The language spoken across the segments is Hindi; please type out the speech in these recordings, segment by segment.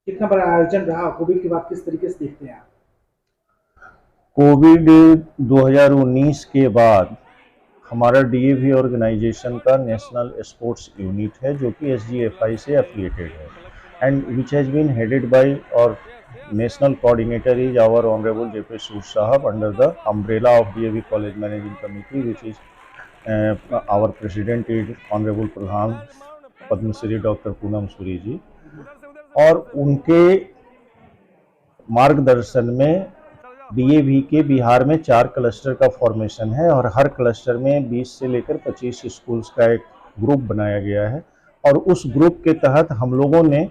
कितना बड़ा आयोजन रहा, कोविड के बाद किस तरीके से देखते हैं आप? कोविड 2019 के बाद हमारा डीएवी ऑर्गेनाइजेशन का नेशनल स्पोर्ट्स यूनिट है जो कि एसजीएफआई से एफिलिएटेड है and which has been headed by और national coordinator is our honourable JP Sood साहब under the umbrella of DAV college managing committee which is our president is honourable प्रधान पद्मश्री डॉक्टर पूनम सूरी जी। और उनके मार्गदर्शन में डीएवी के बिहार में 4 क्लस्टर का फॉर्मेशन है और हर क्लस्टर में 20 से लेकर 25 स्कूल्स का एक ग्रुप बनाया गया है और उस ग्रुप के तहत हम लोगों ने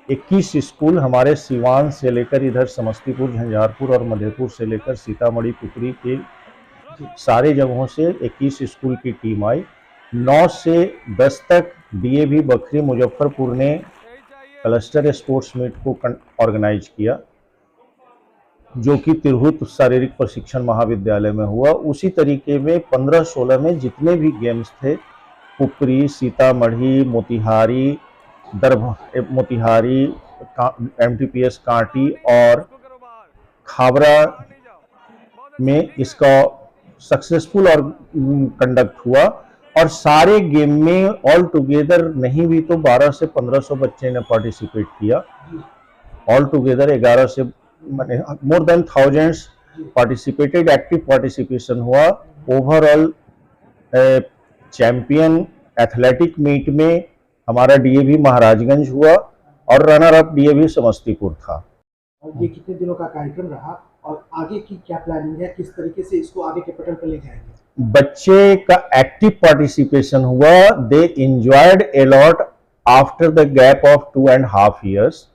21 स्कूल हमारे सिवान से लेकर इधर समस्तीपुर, झंझारपुर और मधेपुर से लेकर सीतामढ़ी, पुपरी के सारे जगहों से 21 स्कूल की टीम आई। 9 से 10 तक डीएवी बखरी मुजफ्फरपुर ने क्लस्टर स्पोर्ट्स मीट को ऑर्गेनाइज किया जो कि तिरहुत शारीरिक प्रशिक्षण महाविद्यालय में हुआ। उसी तरीके में 15-16 में जितने भी गेम्स थे पुपरी, सीतामढ़ी, मोतिहारी, एमटीपीएस कांटी और खाबरा में इसका सक्सेसफुल और कंडक्ट हुआ और सारे गेम में ऑल टुगेदर नहीं भी तो 1200 से 1500 बच्चे ने पार्टिसिपेट किया। ऑल टुगेदर 11 से more than thousands participated, active participation हुआ। ओवरऑल चैंपियन एथलेटिक मीट में हमारा डीएवी महाराजगंज हुआ और रनर अप डीएवी समस्तीपुर था। और ये कितने दिनों का कार्यक्रम रहा और आगे की क्या प्लानिंग है, किस तरीके से इसको आगे के पटल पर ले जाएंगे? बच्चे का एक्टिव पार्टिसिपेशन हुआ, they enjoyed a lot after the gap of 2.5 years.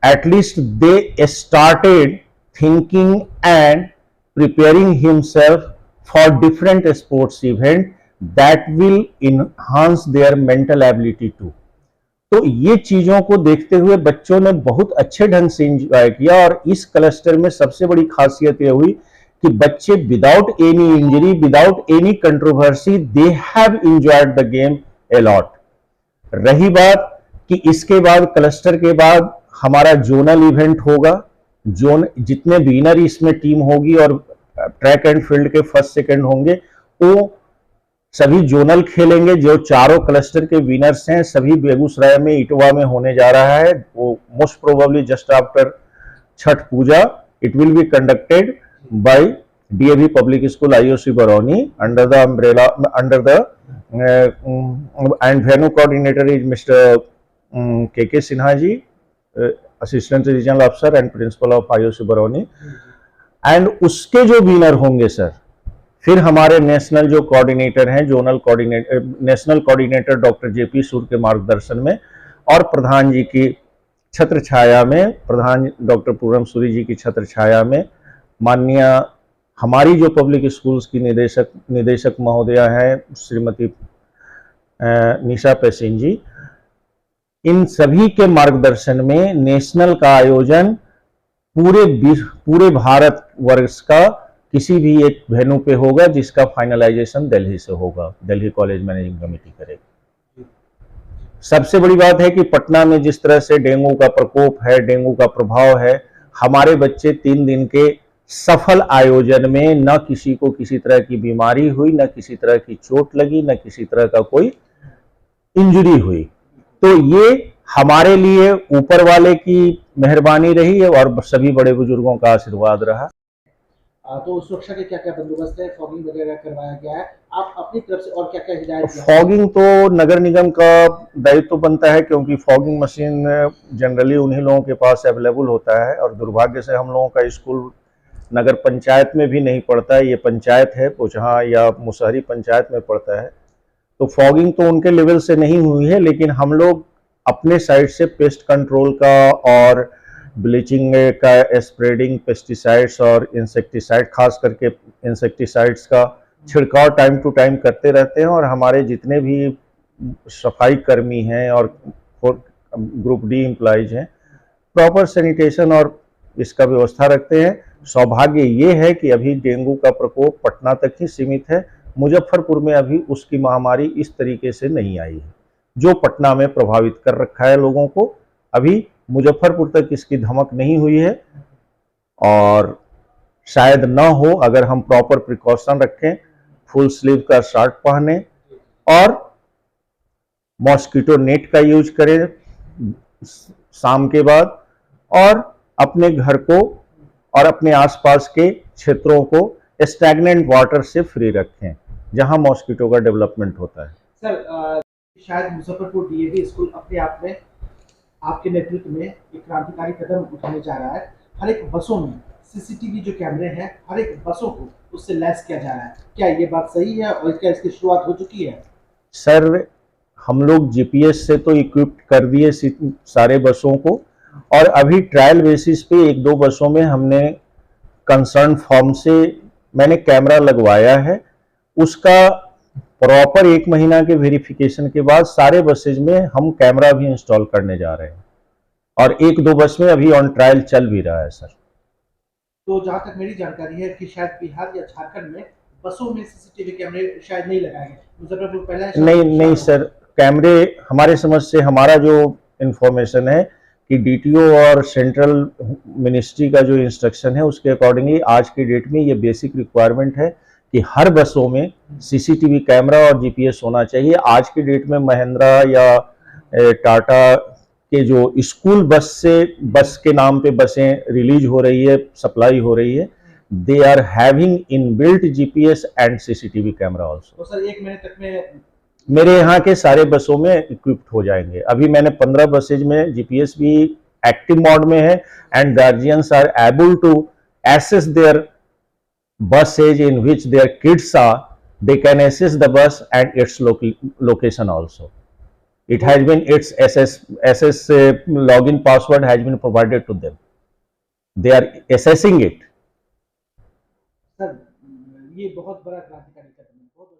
At least they started thinking and preparing himself for different sports event that will enhance their mental ability too. तो ये चीजों को देखते हुए बच्चों ने बहुत अच्छे ढंग से एंजॉय किया और इस क्लस्टर में सबसे बड़ी खासियत यह हुई कि बच्चे without any injury, without any controversy, they have enjoyed the game a lot. रही बात कि इसके बाद क्लस्टर के बाद हमारा जोनल इवेंट होगा। जितने विनर इसमें टीम होगी और ट्रैक एंड फील्ड के फर्स्ट सेकंड होंगे वो सभी जोनल खेलेंगे। जो चारों क्लस्टर के विनर्स हैं सभी बेगूसराय में इटवा में होने जा रहा है। वो most probably just after Chhath Puja it will be conducted by DAV public school IOC Barauni under the umbrella and venue coordinator is mister K Sinha ji, assistant regional अफसर and principal of IOC Barauni. And उसके जो विनर होंगे सर, फिर हमारे नेशनल जो कोऑर्डिनेटर हैं, zonal coordinator, national coordinator doctor JP सूर के मार्गदर्शन में और प्रधान जी की छत्र छाया में, प्रधान डॉक्टर पूनम सूरी जी की छत्र छाया में, माननीय हमारी जो पब्लिक स्कूल्स की निदेशक महोदया हैं श्रीमती निशा पेसिन जी, इन सभी के मार्गदर्शन में नेशनल का आयोजन पूरे भारत वर्ष का किसी भी एक वेन्यू पे होगा जिसका फाइनलाइजेशन दिल्ली से होगा, दिल्ली कॉलेज मैनेजिंग कमेटी करेगी। सबसे बड़ी बात है कि पटना में जिस तरह से डेंगू का प्रकोप है, डेंगू का प्रभाव है, हमारे बच्चे 3 दिन के सफल आयोजन में न किसी को किसी तरह की बीमारी हुई, न किसी तरह की चोट लगी, न किसी तरह का कोई इंजरी हुई। तो ये हमारे लिए ऊपर वाले की मेहरबानी रही है और सभी बड़े बुजुर्गों का आशीर्वाद रहा। तो सुरक्षा के क्या क्या बंदोबस्त है, फॉगिंग वगैरह करवाया गया है, आप अपनी तरफ से और क्या क्या हिदायत? फॉगिंग तो नगर निगम का दायित्व बनता है क्योंकि फॉगिंग मशीन जनरली उन्हीं लोगों के पास अवेलेबल होता है और दुर्भाग्य से हम लोगों का स्कूल नगर पंचायत में भी नहीं पड़ता है, ये पंचायत है पोचहा या मुसहरी पंचायत में पड़ता है। तो फॉगिंग तो उनके लेवल से नहीं हुई है, लेकिन हम लोग अपने साइड से पेस्ट कंट्रोल का और ब्लीचिंग का स्प्रेडिंग, पेस्टिसाइड्स और इंसेक्टिसाइड, खास करके इंसेक्टिसाइड्स का छिड़काव टाइम टू टाइम करते रहते हैं और हमारे जितने भी सफाई कर्मी हैं और ग्रुप डी एम्प्लॉइज हैं प्रॉपर सैनिटेशन और इसका व्यवस्था रखते हैं। सौभाग्य ये है कि अभी डेंगू का प्रकोप पटना तक ही सीमित है, मुजफ्फरपुर में अभी उसकी महामारी इस तरीके से नहीं आई है जो पटना में प्रभावित कर रखा है लोगों को। अभी मुजफ्फरपुर तक इसकी धमक नहीं हुई है, और शायद न हो अगर हम प्रॉपर प्रिकॉशन रखें, फुल स्लीव का शर्ट पहने और मॉस्किटो नेट का यूज करें शाम के बाद, और अपने घर को और अपने आसपास के क्षेत्रों को स्टैग्नेंट वाटर से फ्री रखें जहां मॉस्किटो का डेवलपमेंट होता है। सर, शायद मुजफ्फरपुर डीएवी स्कूल अपने आप में आपके नेतृत्व में एक क्रांतिकारी कदम उठाने जा रहा है। हर एक बसों में सीसीटीवी जो कैमरे हैं, हर एक बसों को उससे लैस किया जा रहा है। क्या ये बात सही है और क्या इसकी शुरुआत हो चुकी है? सर, हम लोग जीपीएस से तो इक्विप्ड कर दिए सारे बसों को, और अभी ट्रायल बेसिस पे एक दो बसों में हमने कंसर्न फॉर्म से मैंने कैमरा लगवाया है। उसका प्रॉपर 1 महीना के वेरिफिकेशन के बाद सारे बसेज में हम कैमरा भी इंस्टॉल करने जा रहे हैं, और एक दो बस में अभी ऑन ट्रायल चल भी रहा है सर। तो जहाँ तक मेरी जानकारी है कि शायद बिहार या झारखंड में बसों में सीसीटीवी कैमरे शायद नहीं लगाए गए। मुजफ्फरपुर पहला है, नहीं सर, कैमरे हमारे समझ से, हमारा जो इंफॉर्मेशन है कि डीटीओ और सेंट्रल मिनिस्ट्री का जो इंस्ट्रक्शन है उसके अकॉर्डिंगली आज की डेट में ये बेसिक रिक्वायरमेंट है कि हर बसों में सीसीटीवी कैमरा और जीपीएस होना चाहिए। आज की डेट में महिंद्रा या टाटा के जो स्कूल बस के नाम पे बसें रिलीज हो रही है, सप्लाई हो रही है, they are having inbuilt GPS and CCTV camera also. तो सर 1 महीने तक में मेरे यहाँ के सारे बसों में इक्विप्ड हो जाएंगे। अभी मैंने 15 बसेज में जीपीएस भी एक्टिव मोड में है, and guardians are able to access their buses in which their kids are, they can access the bus and its location also. It has been, its SS login password has been provided to them. They are assessing it. Sir, ये बहुत बड़ा क्रांतिकारी कदम है।